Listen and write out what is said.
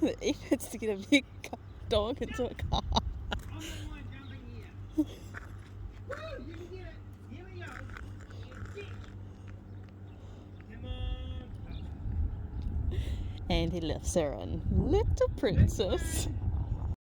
The efforts to get a big dog into a car. And he lifts her in. Little princess.